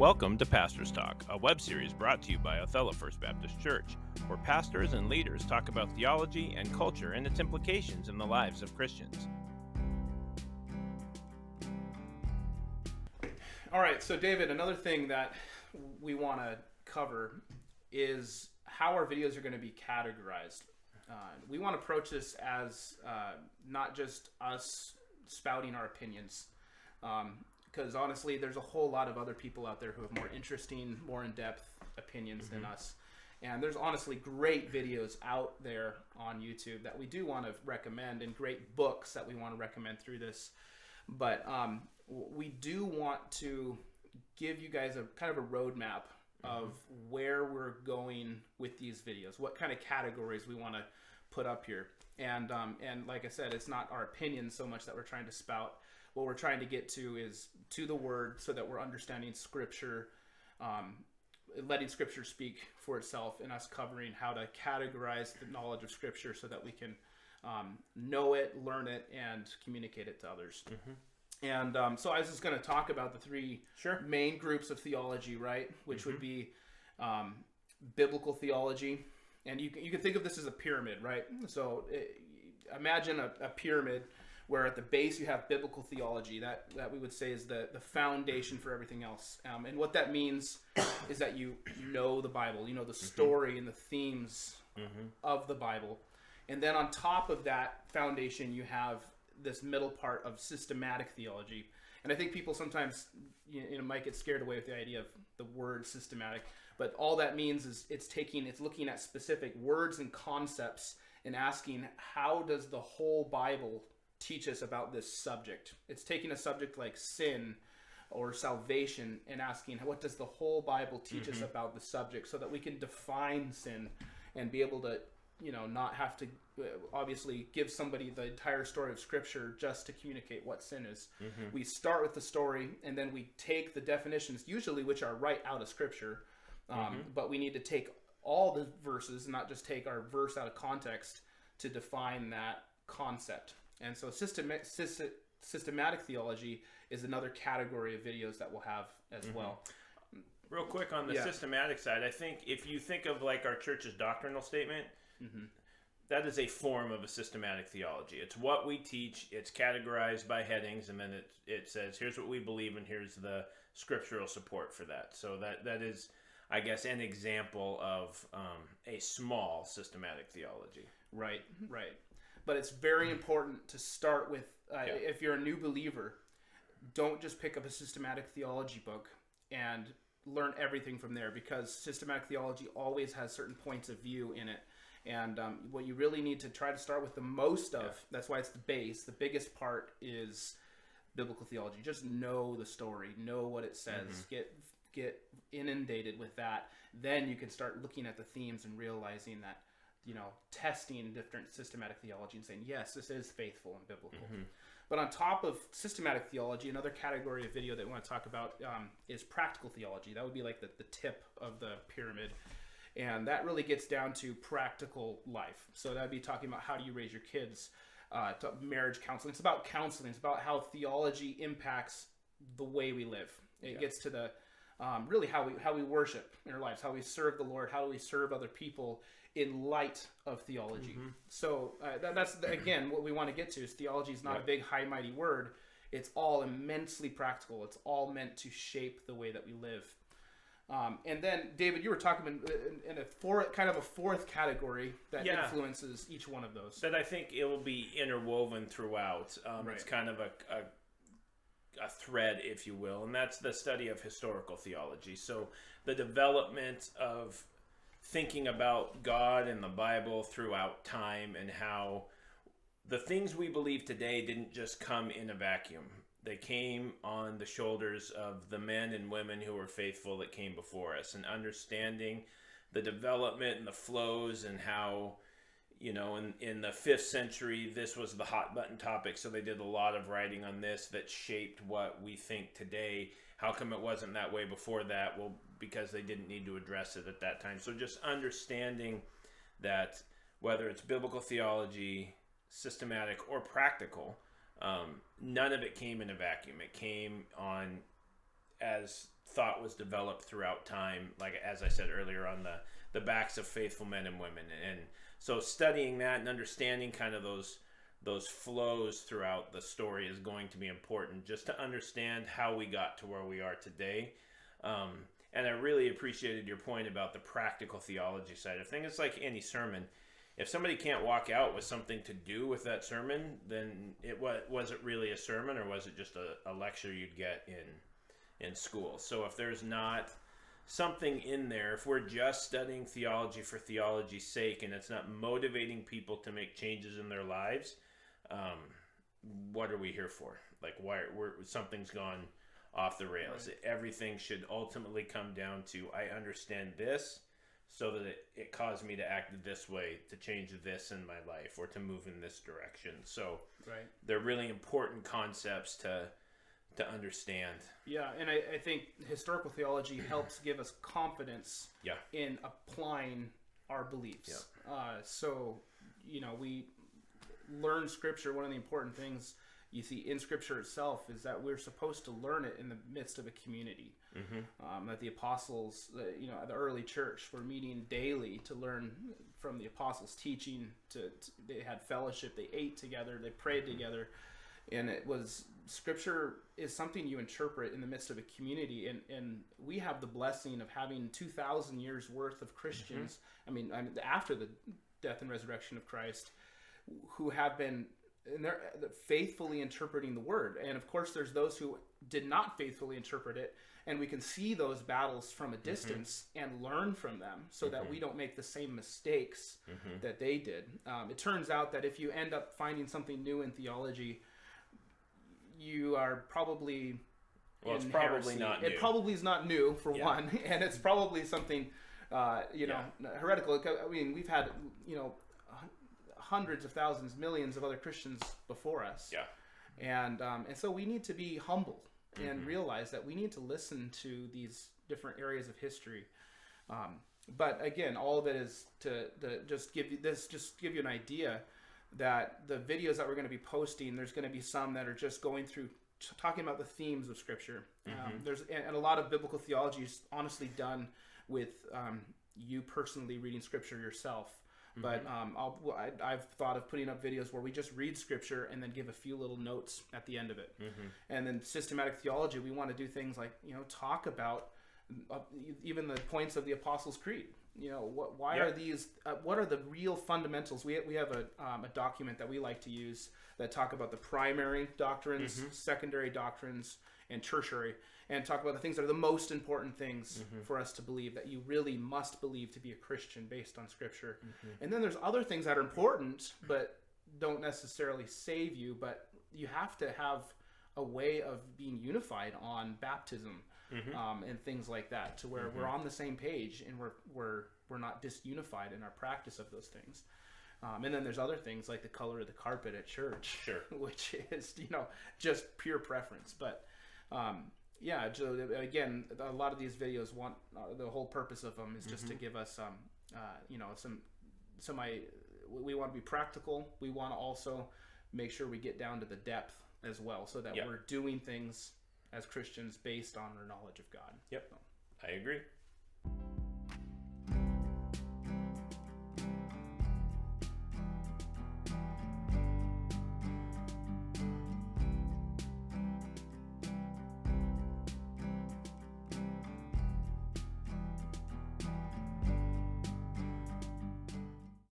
Welcome to Pastor's Talk, a web series brought to you by Othello First Baptist Church, where pastors and leaders talk about theology and culture and its implications in the lives of Christians. All right, so David, another thing that we want to cover is how our videos are going to be categorized. We want to approach this as not just us spouting our opinions, because honestly, there's a whole lot of other people out there who have more interesting, more in-depth opinions than us. And there's honestly great videos out there on YouTube that we do want to recommend, and great books that we want to recommend through this. But we do want to give you guys a kind of a roadmap of where we're going with these videos, what kind of categories we want to put up here. And like I said, it's not our opinion so much that we're trying to spout. What we're trying to get to is to the Word, so that we're understanding Scripture, letting Scripture speak for itself, and us covering how to categorize the knowledge of Scripture so that we can know it, learn it, and communicate it to others. And so I was just going to talk about the three main groups of theology, right? Which would be biblical theology. And you can think of this as a pyramid, right? So imagine a pyramid where at the base you have biblical theology. That we would say is the foundation for everything else. And what that means is that you know the Bible, you know the story and the themes of the Bible. And then on top of that foundation, you have this middle part of systematic theology. And I think people sometimes might get scared away with the idea of the word systematic, but all that means is it's looking at specific words and concepts and asking, how does the whole Bible teach us about this subject? It's taking a subject like sin or salvation and asking, what does the whole Bible teach us about the subject, so that we can define sin and be able to not have to obviously give somebody the entire story of Scripture just to communicate what sin is. We start with the story, and then we take the definitions, usually which are right out of Scripture, but we need to take all the verses, not just take our verse out of context, to define that concept. And so systematic theology is another category of videos that we'll have as well. Real quick on the systematic side, I think if you think of like our church's doctrinal statement, that is a form of a systematic theology. It's what we teach. It's categorized by headings, and then it says, here's what we believe, and here's the scriptural support for that. So that is, I guess, an example of a small systematic theology. Right. But it's very important to start with, if you're a new believer, don't just pick up a systematic theology book and learn everything from there, because systematic theology always has certain points of view in it. And what you really need to try to start with the most of, that's why it's the base, the biggest part is biblical theology. Just know the story, know what it says, get inundated with that. Then you can start looking at the themes and realizing that, testing different systematic theology and saying, yes, this is faithful and biblical. But on top of systematic theology, another category of video that we want to talk about is practical theology. That would be like the tip of the pyramid. And that really gets down to practical life. So that would be talking about how do you raise your kids, to marriage counseling. It's about counseling. It's about how theology impacts the way we live. It gets to the really how we worship in our lives, how we serve the Lord, how do we serve other people in light of theology. So that's, again, what we want to get to is theology is not a big, high, mighty word. It's all immensely practical. It's all meant to shape the way that we live. And then, David, you were talking in a fourth category that influences each one of those. That I think it will be interwoven throughout. It's kind of a thread, if you will, and that's the study of historical theology. So the development of thinking about God and the Bible throughout time, and how the things we believe today didn't just come in a vacuum. They came on the shoulders of the men and women who were faithful that came before us, and understanding the development and the flows, and how, in the 5th century, this was the hot button topic. So they did a lot of writing on this that shaped what we think today. How come it wasn't that way before that? Well, because they didn't need to address it at that time. So just understanding that whether it's biblical theology, systematic, or practical, none of it came in a vacuum. It came on as thought was developed throughout time, like as I said earlier, on the backs of faithful men and women. And so studying that and understanding kind of those flows throughout the story is going to be important, just to understand how we got to where we are today. And I really appreciated your point about the practical theology side of things. It's like any sermon. If somebody can't walk out with something to do with that sermon, then was it really a sermon, or was it just a lecture you'd get in school? So if there's not something in there, if we're just studying theology for theology's sake and it's not motivating people to make changes in their lives, what are we here for? Like, something's gone off the rails. Right. Everything should ultimately come down to, I understand this, so that it caused me to act this way, to change this in my life, or to move in this direction. So right. They're really important concepts to understand. Yeah, and I think historical theology helps give us confidence in applying our beliefs. Yeah. So, we learn Scripture. One of the important things you see in Scripture itself is that we're supposed to learn it in the midst of a community. Mm-hmm. That the apostles, the early church were meeting daily to learn from the apostles' teaching. They had fellowship, they ate together, they prayed together, and Scripture is something you interpret in the midst of a community. And we have the blessing of having 2,000 years worth of Christians. Mm-hmm. I mean, after the death and resurrection of Christ, who have been. And they're faithfully interpreting the word. And of course, there's those who did not faithfully interpret it, and we can see those battles from a distance and learn from them, so that we don't make the same mistakes that they did. It turns out that if you end up finding something new in theology, you are probably it's probably not new. It probably is not new, for one, and it's probably something heretical. I mean, we've had hundreds of thousands, millions of other Christians before us. Yeah. And so we need to be humble and realize that we need to listen to these different areas of history. But again, all of it is to just give you an idea that the videos that we're going to be posting, there's going to be some that are just going through talking about the themes of Scripture. And a lot of biblical theology is honestly done with you personally reading Scripture yourself. But I've thought of putting up videos where we just read Scripture and then give a few little notes at the end of it. And then systematic theology, we want to do things like talk about even the points of the Apostles' Creed. Why are these? What are the real fundamentals? We have a document that we like to use that talk about the primary doctrines, secondary doctrines, and tertiary, and talk about the things that are the most important things for us to believe, that you really must believe to be a Christian based on Scripture. And then there's other things that are important but don't necessarily save you, but you have to have a way of being unified on baptism and things like that, to where we're on the same page and we're not disunified in our practice of those things. And then there's other things like the color of the carpet at church, which is just pure preference. But so again, a lot of these videos want the whole purpose of them is just to give us we want to be practical. We want to also make sure we get down to the depth as well, so that we're doing things as Christians based on our knowledge of God. Yep, I agree.